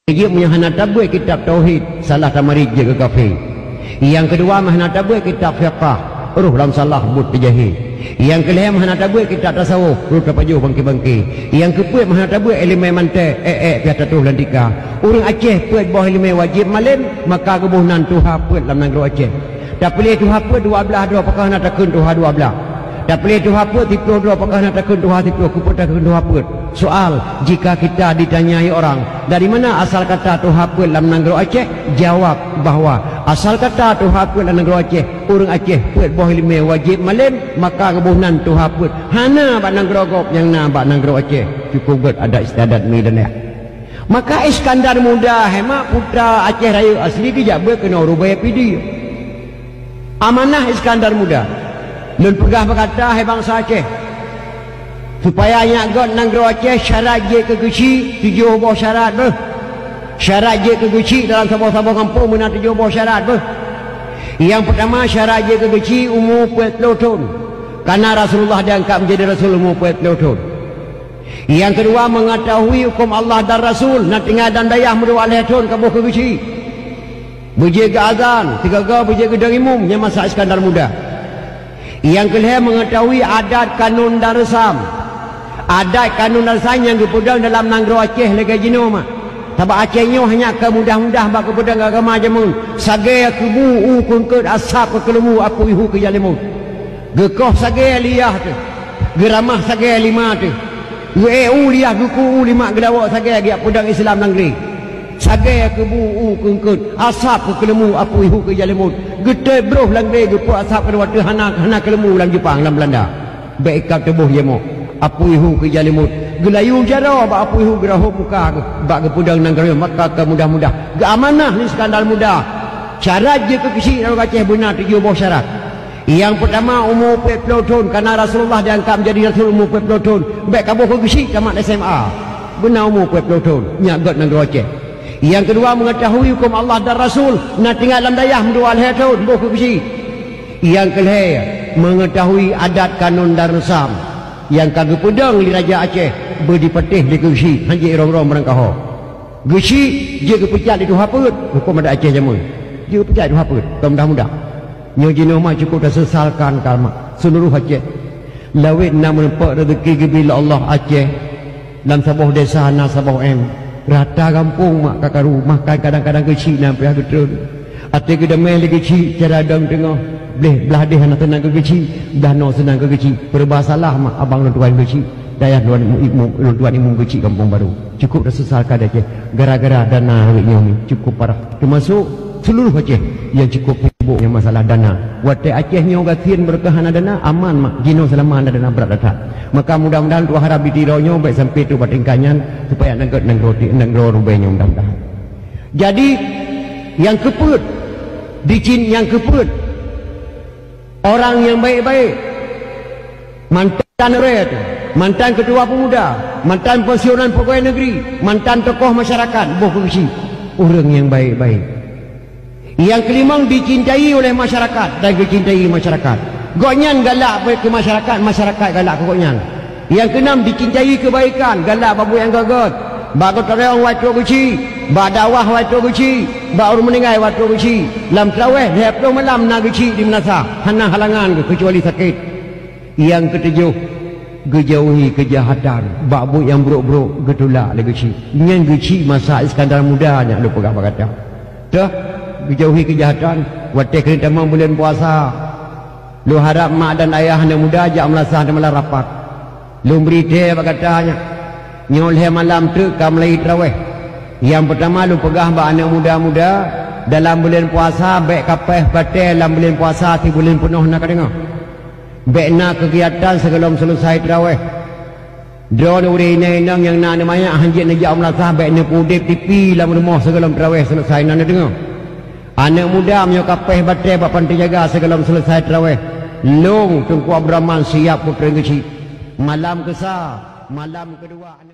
Dia punya hana tabui kitab tauhid, salah tamarij ke kafir. Yang kedua hana tabui kitab fiqh, ruh dalam salah but terjahil. Yang kelima hana tabui kitab tasawuf, ruh terpajuh bangki-bangki. Yang keempat hana tabui ilmu mantai, pihak tatuh lantika. Orang Aceh puat bawah ilmu wajib malam, maka kebunan Tuha Peut dalam negeri Aceh. Tak pilih Tuha Peut 12 apakah nak takun Tuha 12. Tak pilih Tuha Peut 32 apakah nak takun Tuha 30 kepada Tuha Peut. Soal, jika kita ditanyai orang dari mana asal kata Tuha Peut dalam negeri Aceh, jawab bahawa asal kata Tuha Peut dalam negeri Aceh, orang Aceh puat bawah ilmu wajib malam, maka kebunan Tuha Peut hana bak negeri Gop yang na bak negeri Aceh cukup ada istiadat milenial. Maka Iskandar Muda hemat putra Aceh Raya asli dia berkena rubaya pidi. Amanah Iskandar Muda lun pegah berkata hai bangsa Aceh supaya nyak god negeri Aceh syarat je ke geci 7 buah syarat ber. Syarat je ke geci dalam sabah-sabah kampung benar 7 buah syarat ber. Yang pertama syarat je ke geci umur 40 tahun. Karena Rasulullah diangkat menjadi Rasul umur 40 tahun. Yang kedua mengetahui hukum Allah dan Rasul, nak tinggal dan dayah merdua tahun kabuh ke geci. Berjaga azan, 3 berjaga darimum yang masa Iskandar Muda. Yang kelima mengetahui adat kanun dan resam. Adat kanun dan resam yang dipedang dalam negeri Aceh lega jino mak. Sebab Aceh nyo hanya ke mudah-mudah bak kepedang agama jamun. Sagai kebu kungkut asap ke kelemu aku ihu ke jalimun. Gekoh sagai liyah tu. Geramah sagai lima tu. Geu liyah guku lima gedawak sagai dia pedang Islam negeri. Sagai kebu kungkut asap ke kelemu aku ihu ke jalimun. Gede broh langre gepu asap kedua tu hana kelemu dalam Jepang dalam Belanda. Baikap tebuh jemo. Apu ihu ke jalimut. Gelayu jara bak apu ihu gerahu muka bak kepudang negeri maka ke mudah-mudah. Ge amanah ni Iskandar Muda. Syarat je ke kisi dalam Aceh benar 7 buah syarat. Yang pertama umur 40 tahun karena Rasulullah diangkat menjadi Rasul umur 40 tahun. Baik kabuh ke kisi tamat SMA. Benar umur 40 tahun. Nyak god negeri Aceh. Yang kedua mengetahui hukum Allah dan Rasul, nak tinggal dalam dayah merdua tahun buh ke kisi. Yang kelima mengetahui adat kanun dan resam yang kagak pedang di Raja Aceh berdipetih di kesi hanya orang-orang merangkah. Gesi dia kepecat di Tuha Peut hukum ada Aceh jamun. Dia kepecat di Tuha Peut mudah-mudah. Nyo jino mah cukup dah sesalkan kalma seluruh Aceh. Lawit nak menempat rezeki bila Allah Aceh dalam sebuah desa na sebuah rata kampung mak kakak rumah kan kadang-kadang kecil nampak betul. Ati kita main lagi kecil cara dang tengah boleh belah dia nak tenang ke kecil dah no senang ke kecil berbasalah mak abang tuan kecil dayah tuan imum kecil kampung baru cukup dah sesalkan Aceh gara-gara dana hawiknya ni cukup parah termasuk seluruh Aceh yang cukup sibuk yang masalah dana watai Aceh nyo gatin berkahana dana aman mak jino selama anda dana berat datang. Maka mudah-mudahan tu harap ditironya baik sampai tu batingkanyan supaya nang roti rubenya mudah-mudahan. Jadi yang keput yang keput orang yang baik-baik mantan rakyat, mantan ketua pemuda, mantan pensiunan pegawai negeri, mantan tokoh masyarakat, boh kesi orang yang baik-baik. Yang kelima dicintai oleh masyarakat dan dicintai masyarakat. Gonyan galak ke masyarakat, masyarakat galak ke gonyan. Yang keenam dicintai kebaikan, galak babu yang gagot. Bak keterang waktu keci, bak dakwah waktu keci, bak orang meninggal waktu keci. Lam terawih 20 malam nak keci di menasa, hana halangan kecuali sakit. Yang ketujuh gejauhi kejahatan, bak bu yang buruk-buruk getulak lagi keci. Nyen keci masa Iskandar Muda nya lu pegah berkata. Dah gejauhi kejahatan, waktu kena tamam bulan puasa. Lu harap mak dan ayah anak muda ajak melasah dan malah rapat. Lu beri dia berkatanya. Nyoleh malam tu kamu lagi terawih. Yang pertama lu pegah bak anak muda-muda dalam bulan puasa baik kapeh batal dalam bulan puasa 3 bulan penuh nak dengar. Baik nak kegiatan sebelum selesai terawih. Drone uri inang yang nak namanya hanjit najak melasah baik nak pudip tipi dalam rumah sebelum terawih selesai nak dengar. Anak muda menyokapeh batal bak pantai jaga sebelum selesai terawih. Long Tungku Abraman siap putra kecil. Malam kesah, malam kedua anak